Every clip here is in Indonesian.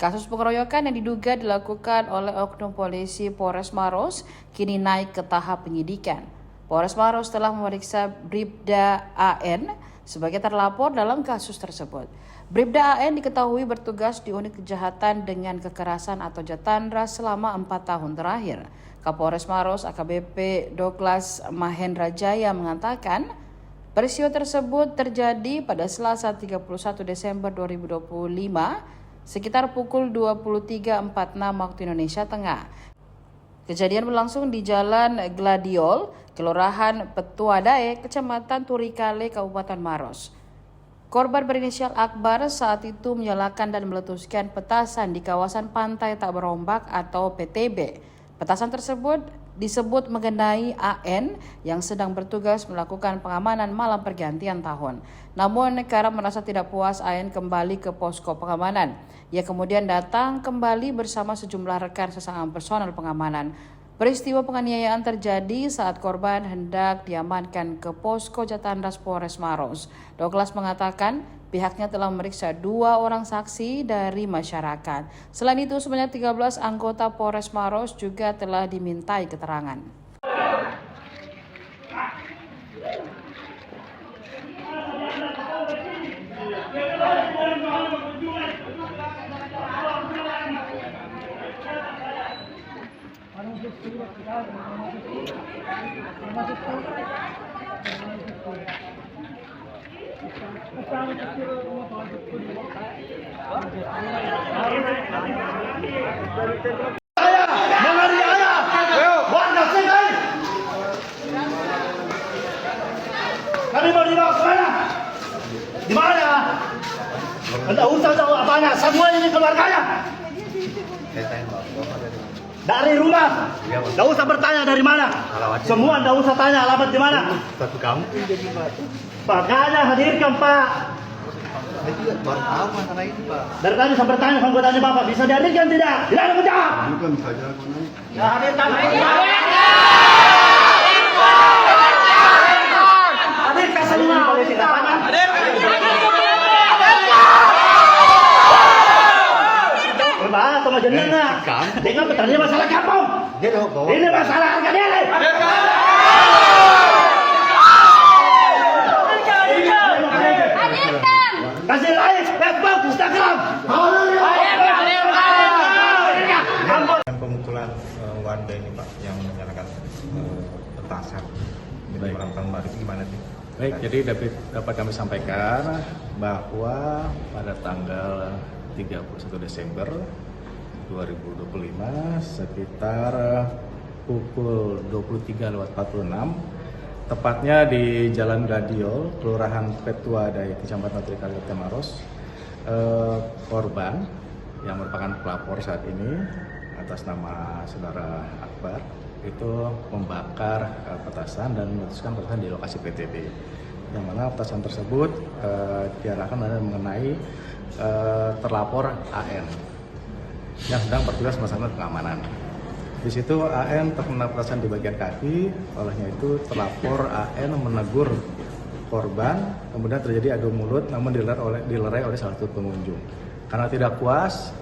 Kasus pengeroyokan yang diduga dilakukan oleh oknum polisi Polres Maros kini naik ke tahap penyidikan. Polres Maros telah memeriksa Bribda AN sebagai terlapor dalam kasus tersebut. Bribda AN diketahui bertugas di unit kejahatan dengan kekerasan atau Jatandra selama 4 tahun terakhir. Kapolres Maros AKBP Douglas Mahendra Jaya mengatakan, peristiwa tersebut terjadi pada Selasa 31 Desember 2025 sekitar pukul 23.46 waktu Indonesia Tengah. Kejadian berlangsung di Jalan Gladiol, Kelurahan Petuadae, Kecamatan Turikale, Kabupaten Maros. Korban berinisial Akbar saat itu menyalakan dan meletuskan petasan di kawasan Pantai Tak Berombak atau PTB. Petasan tersebut disebut mengenai AN yang sedang bertugas melakukan pengamanan malam pergantian tahun. Namun karena merasa tidak puas, AN kembali ke posko pengamanan. Ia kemudian datang kembali bersama sejumlah rekan sesama personel pengamanan. Peristiwa penganiayaan terjadi saat korban hendak diamankan ke posko Jatandras Polres Maros. Douglas mengatakan pihaknya telah memeriksa 2 orang saksi dari masyarakat. Selain itu, sebanyak 13 anggota Polres Maros juga telah dimintai keterangan. Kami mau dibawa ke mana? Di mana? Anda usah tahu apanya, semua ini keluarganya. Dari rumah. Tidak usah bertanya dari mana. Semua tidak usah tanya alamat di mana. Tapi kamu jadi batu. Makanya hadirkan Pak. Saya juga baru tahu masalah ini Pak. Dari tadi saya bertanya sama bertanya Bapak, bisa dihadirkan tidak? Tidak ada menjawab. Bukan saja aku naik. Ya hadirkan. Hadirkan semua. Bahas sama jenengan. Dengan bertanya masalah kampung. Dia dah bawa. Ini masalah harga diri. Kasih like, Facebook, Instagram. Pemukulan warga ini Pak yang menyalakan petasan di Malang Baru itu gimana sih? Baik, jadi dapat kami sampaikan bahwa pada tanggal 31 Desember 2025 sekitar pukul 23.46 tepatnya di Jalan Gladiol, Kelurahan Petuadae, Kecamatan Turikale, Kabupaten Maros, korban yang merupakan pelapor saat ini atas nama saudara Akbar itu membakar petasan dan meletuskan petasan di lokasi PTB, yang mana petasan tersebut diarahkan mengenai terlapor AN yang sedang bertugas melaksanakan pengamanan. Di situ AN terkena petasan di bagian kaki, olehnya itu terlapor AN menegur korban, kemudian terjadi adu mulut namun dilerai oleh salah satu pengunjung. Karena tidak puas,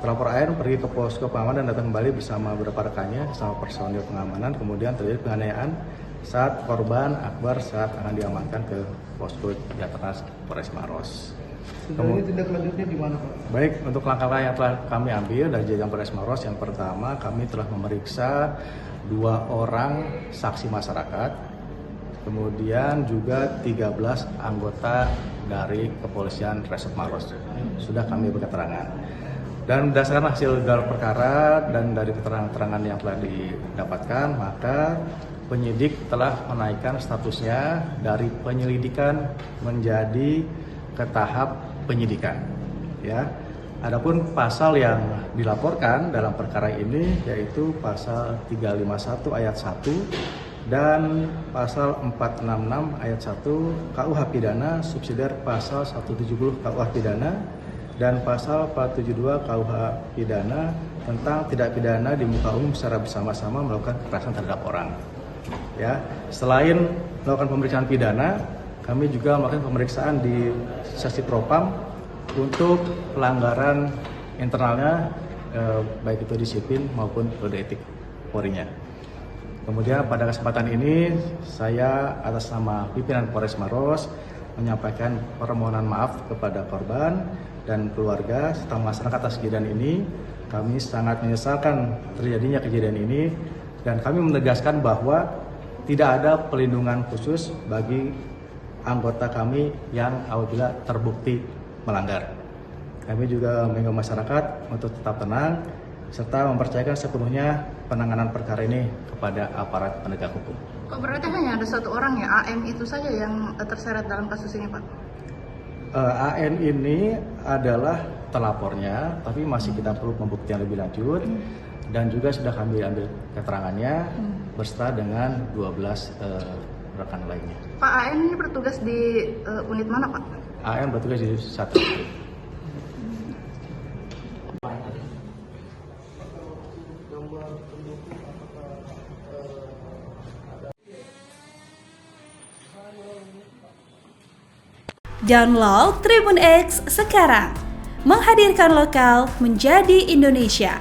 terlapor AN pergi ke posko pengamanan dan datang kembali bersama beberapa rekannya, bersama personil pengamanan. Kemudian terjadi penganiayaan saat korban Akbar saat akan diamankan ke posko Jatandras Polres Maros. Sebenarnya tindak lanjutnya gimana Pak? Baik, untuk langkah yang telah kami ambil dari jajaran Polres Maros, yang pertama kami telah memeriksa 2 orang saksi masyarakat, kemudian juga 13 anggota dari Kepolisian Resort Maros sudah kami beri keterangan. Dan berdasarkan hasil gelar perkara dan dari keterangan-keterangan yang telah didapatkan, maka penyidik telah menaikkan statusnya dari penyelidikan menjadi ke tahap penyidikan. Ya. Adapun pasal yang dilaporkan dalam perkara ini yaitu pasal 351 ayat 1 dan pasal 466 ayat 1 KUH Pidana subsidiar pasal 170 KUH Pidana dan pasal 472 KUH Pidana tentang tidak pidana di muka umum secara bersama-sama melakukan kekerasan terhadap orang. Ya, selain melakukan pemeriksaan pidana, kami juga melakukan pemeriksaan di sesi propam untuk pelanggaran internalnya, baik itu disiplin maupun kode etik Polri-nya. Kemudian pada kesempatan ini saya atas nama pimpinan Polres Maros menyampaikan permohonan maaf kepada korban dan keluarga serta masyarakat atas kejadian ini. Kami sangat menyesalkan terjadinya kejadian ini dan kami menegaskan bahwa tidak ada pelindungan khusus bagi anggota kami yang apabila terbukti melanggar. Kami juga mengimbau masyarakat untuk tetap tenang serta mempercayakan sepenuhnya penanganan perkara ini kepada aparat penegak hukum. Kok berarti hanya ada satu orang ya, AM itu saja yang terseret dalam kasus ini, Pak? AN ini adalah telapornya, tapi masih kita perlu pembuktian lebih lanjut dan juga sudah kami ambil keterangannya beserta dengan 12 rekan lainnya. Pak, AM ini bertugas di unit mana, Pak? AN bertugas di satu. Download Tribun X sekarang, menghadirkan lokal menjadi Indonesia.